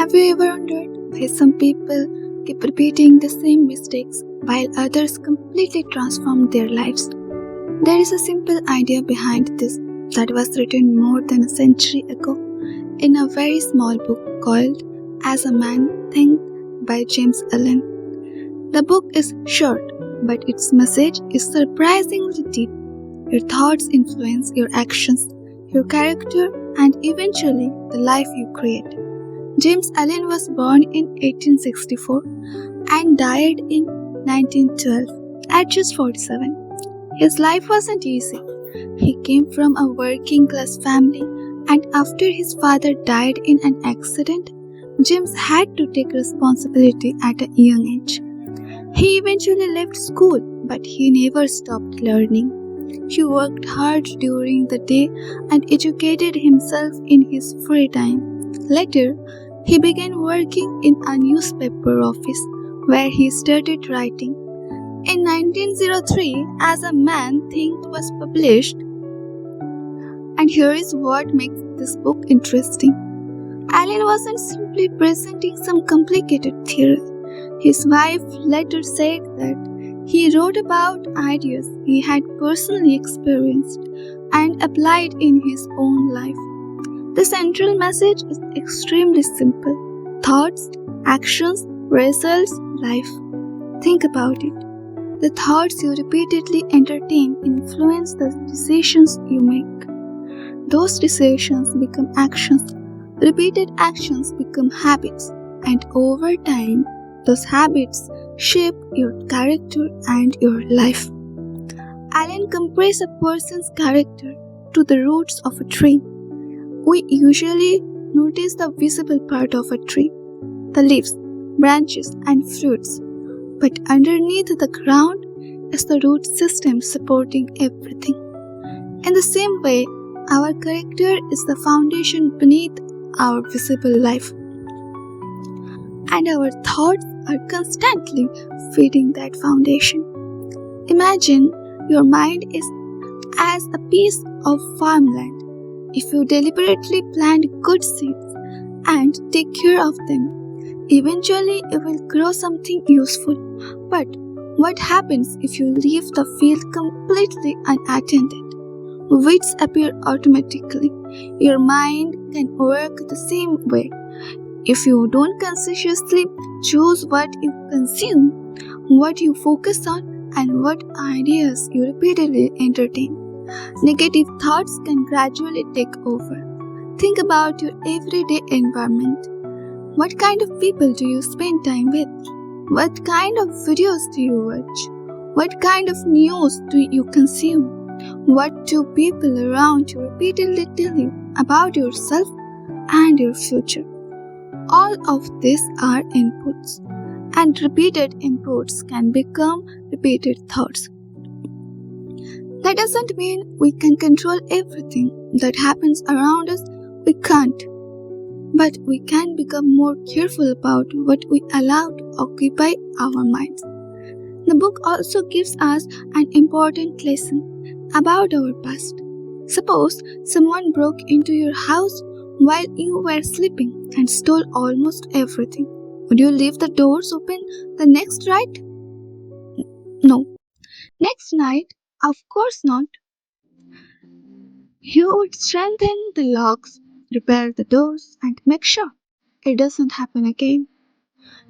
Have you ever wondered why some people keep repeating the same mistakes while others completely transform their lives? There is a simple idea behind this that was written more than a century ago in a very small book called As a Man Thinketh by James Allen. The book is short, but its message is surprisingly deep. Your thoughts influence your actions, your character, and eventually the life you create. James Allen was born in 1864 and died in 1912 at just 47. His life wasn't easy. He came from a working class family, and after his father died in an accident, James had to take responsibility at a young age. He eventually left school, but he never stopped learning. He worked hard during the day and educated himself in his free time. Later, he began working in a newspaper office where he started writing. In 1903, As a Man Thinketh was published, and here is what makes this book interesting. Allen wasn't simply presenting some complicated theory. His wife later said that he wrote about ideas he had personally experienced and applied in his own life. The central message is extremely simple: thoughts, actions, results, life. Think about it. The thoughts you repeatedly entertain influence the decisions you make. Those decisions become actions. Repeated actions become habits, and over time, those habits shape your character and your life. Allen compares a person's character to the roots of a tree. We usually notice the visible part of a tree, the leaves, branches, and fruits, but underneath the ground is the root system supporting everything. In the same way, our character is the foundation beneath our visible life, and our thoughts are constantly feeding that foundation. Imagine your mind is as a piece of farmland. If you deliberately plant good seeds and take care of them, eventually you will grow something useful. But what happens if you leave the field completely unattended? Weeds appear automatically. Your mind can work the same way. If you don't consciously choose what you consume, what you focus on, and what ideas you repeatedly entertain, negative thoughts can gradually take over. Think about your everyday environment. What kind of people do you spend time with? What kind of videos do you watch? What kind of news do you consume? What do people around you repeatedly tell you about yourself and your future? All of these are inputs, and repeated inputs can become repeated thoughts. That doesn't mean we can control everything that happens around us. We can't. But we can become more careful about what we allow to occupy our minds. The book also gives us an important lesson about our past. Suppose someone broke into your house while you were sleeping and stole almost everything. Would you leave the doors open the next night? No. Next night? Of course not. You would strengthen the locks, repair the doors, and make sure it doesn't happen again.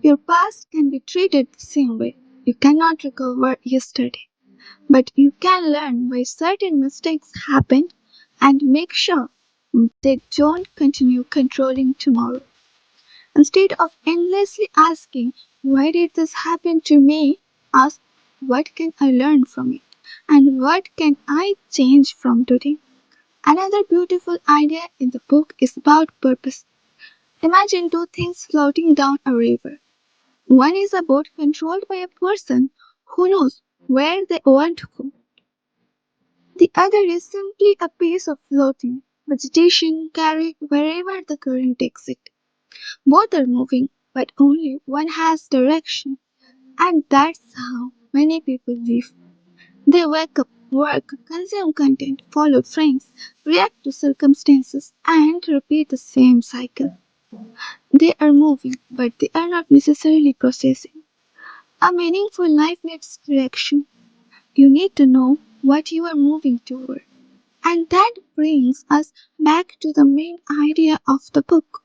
Your past can be treated the same way. You cannot recover yesterday, but you can learn why certain mistakes happened and make sure they don't continue controlling tomorrow. Instead of endlessly asking, "Why did this happen to me?" ask, "What can I learn from it? And what can I change from today?" Another beautiful idea in the book is about purpose. Imagine two things floating down a river. One is a boat controlled by a person who knows where they want to go. The other is simply a piece of floating vegetation carried wherever the current takes it. Both are moving, but only one has direction, and that's how many people live. They wake up, work, consume content, follow trends, react to circumstances, and repeat the same cycle. They are moving, but they are not necessarily processing. A meaningful life needs direction. You need to know what you are moving toward. And that brings us back to the main idea of the book.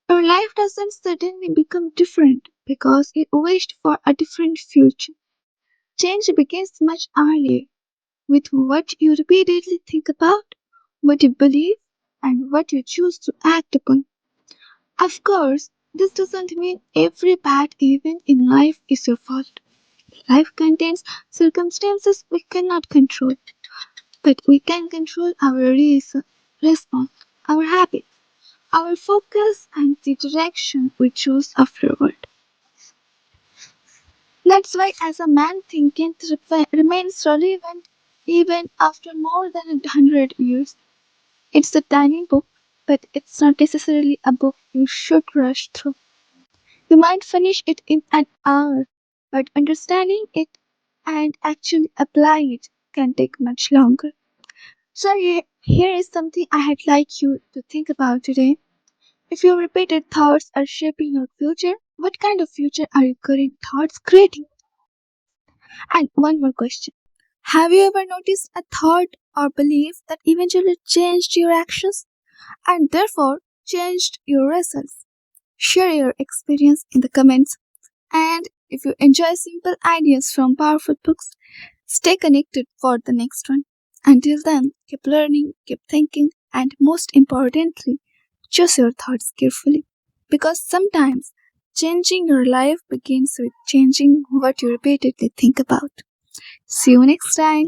Your life doesn't suddenly become different because you wished for a different future. Change begins much earlier with what you repeatedly think about, what you believe, and what you choose to act upon. Of course, this doesn't mean every bad event in life is your fault. Life contains circumstances we cannot control, but we can control our response, our habits, our focus, and the direction we choose afterward. That's why, as a man thinketh remains relevant even after more than 100 years. It's a tiny book, but it's not necessarily a book you should rush through. You might finish it in an hour, but understanding it and actually applying it can take much longer. So, here is something I'd like you to think about today. If your repeated thoughts are shaping your future, what kind of future are your current thoughts creating? And one more question. Have you ever noticed a thought or belief that eventually changed your actions and therefore changed your results? Share your experience in the comments. And if you enjoy simple ideas from powerful books, stay connected for the next one. Until then, keep learning, keep thinking, and most importantly, choose your thoughts carefully. Because sometimes changing your life begins with changing what you repeatedly think about. See you next time.